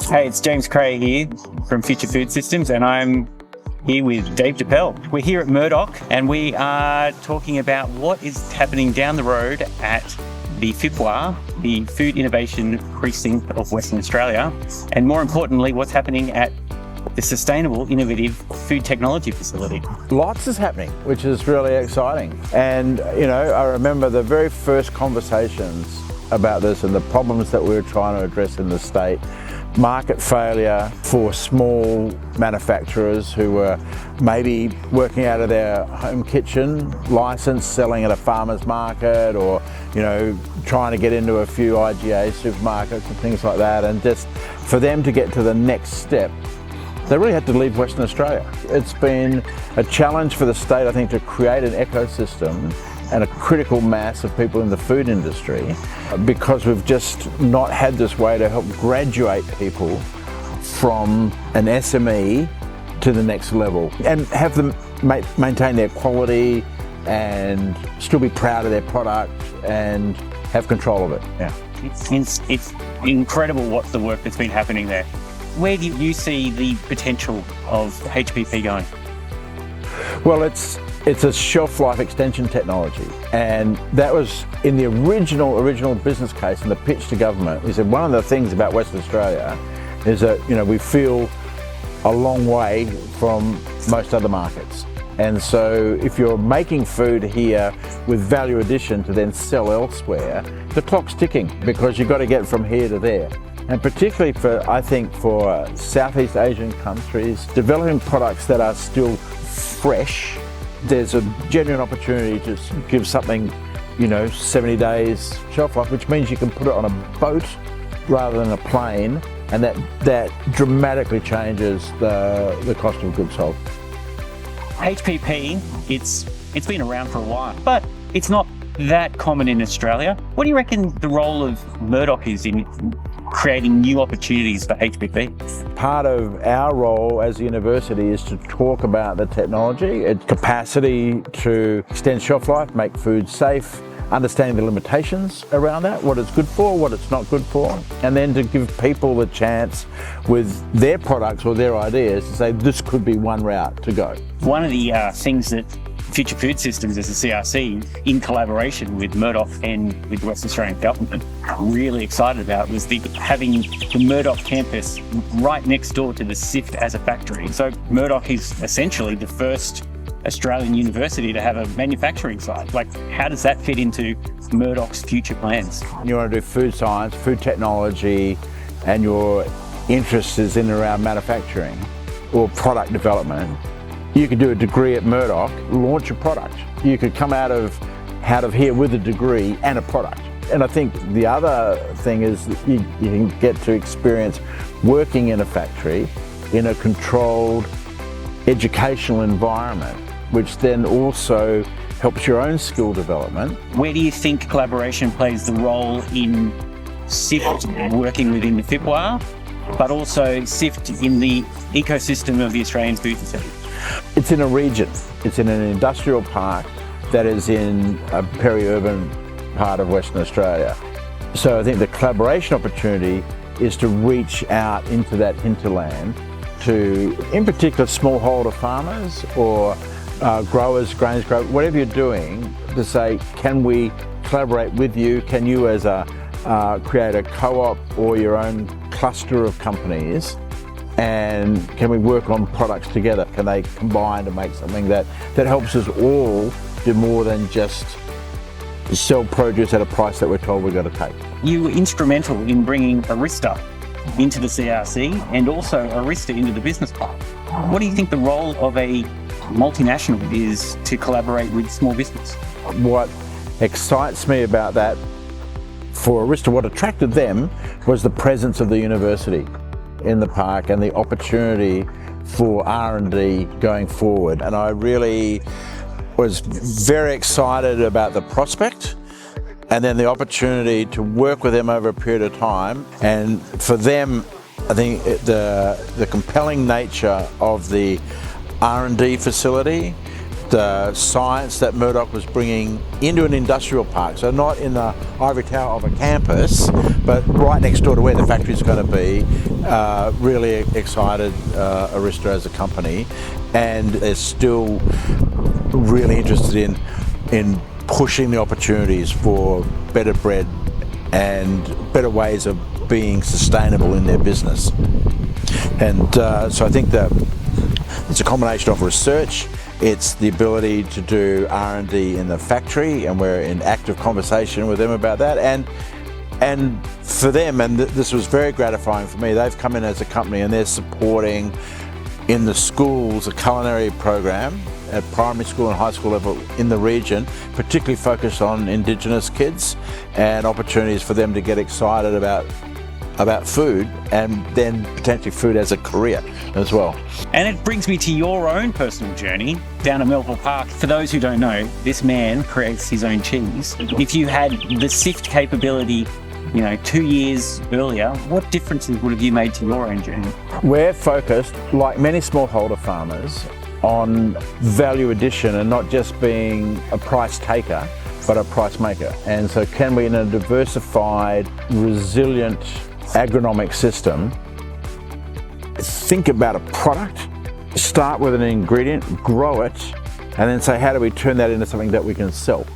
Hey, it's James Krahe here from Future Food Systems, and I'm here with Doepel. We're here at Murdoch, and we are talking about what is happening down the road at the FIPWA, the Food Innovation Precinct of Western Australia, and more importantly, what's happening at the Sustainable Innovative Food Technology Facility. Lots is happening, which is really exciting. And, I remember the very first conversations about this and the problems that we were trying to address in the state. Market failure for small manufacturers who were maybe working out of their home kitchen license, selling at a farmer's market, or trying to get into a few IGA supermarkets and things like that. And just for them to get to the next step, they really had to leave Western Australia. It's been a challenge for the state, I think, to create an ecosystem and a critical mass of people in the food industry, because we've just not had this way to help graduate people from an SME to the next level and have them maintain their quality and still be proud of their product and have control of it. Yeah. It's incredible what's the work that's been happening there. Where do you see the potential of HPP going? Well, it's a shelf life extension technology, and that was in the original business case and the pitch to government. We said one of the things about Western Australia is that we feel a long way from most other markets, and so if you're making food here with value addition to then sell elsewhere, the clock's ticking because you've got to get from here to there. And particularly for Southeast Asian countries, developing products that are still fresh, there's a genuine opportunity to give something, 70 days shelf life, which means you can put it on a boat rather than a plane, and that dramatically changes the cost of goods sold. HPP, it's been around for a while, but it's not that common in Australia. What do you reckon the role of Murdoch is in creating new opportunities for HPP? Part of our role as a university is to talk about the technology, its capacity to extend shelf life, make food safe, understanding the limitations around that, what it's good for, what it's not good for, and then to give people the chance with their products or their ideas to say this could be one route to go. One of the things that Future Food Systems as a CRC, in collaboration with Murdoch and with the Western Australian Government, really excited about was having the Murdoch campus right next door to the SIFT as a factory. So Murdoch is essentially the first Australian university to have a manufacturing site. How does that fit into Murdoch's future plans? You want to do food science, food technology, and your interest is in and around manufacturing or product development. You could do a degree at Murdoch, launch a product. You could come out of here with a degree and a product. And I think the other thing is that you can get to experience working in a factory in a controlled educational environment, which then also helps your own skill development. Where do you think collaboration plays the role in SIFT working within the FIPWA, but also SIFT in the ecosystem of the Australian food facility? It's in a region. It's in an industrial park that is in a peri-urban part of Western Australia. So I think the collaboration opportunity is to reach out into that hinterland to, in particular, smallholder farmers or growers, grains growers, whatever you're doing, to say, can we collaborate with you? Can you as create a co-op or your own cluster of companies? And can we work on products together? Can they combine to make something that helps us all do more than just sell produce at a price that we're told we've got to take? You were instrumental in bringing Arista into the CRC and also Arista into the business park. What do you think the role of a multinational is to collaborate with small business? What excites me about that for Arista, what attracted them was the presence of the university in the park and the opportunity for R&D going forward. And I really was very excited about the prospect and then the opportunity to work with them over a period of time. And for them, I think the compelling nature of the R&D facility science that Murdoch was bringing into an industrial park. So not in the ivory tower of a campus, but right next door to where the factory is going to be. Really excited, Arista as a company, and they're still really interested in pushing the opportunities for better bread and better ways of being sustainable in their business. And so I think that it's a combination of research, it's the ability to do R&D in the factory, and we're in active conversation with them about that. And for them, and this was very gratifying for me, they've come in as a company and they're supporting in the schools a culinary program at primary school and high school level in the region, particularly focused on Indigenous kids and opportunities for them to get excited about food, and then potentially food as a career as well. And it brings me to your own personal journey down at Melville Park. For those who don't know, this man creates his own cheese. If you had the SIFT capability, 2 years earlier, what differences would have you made to your own journey? We're focused, like many smallholder farmers, on value addition and not just being a price taker, but a price maker. And so can we, in a diversified, resilient agronomic system, think about a product, start with an ingredient, grow it, and then say, how do we turn that into something that we can sell?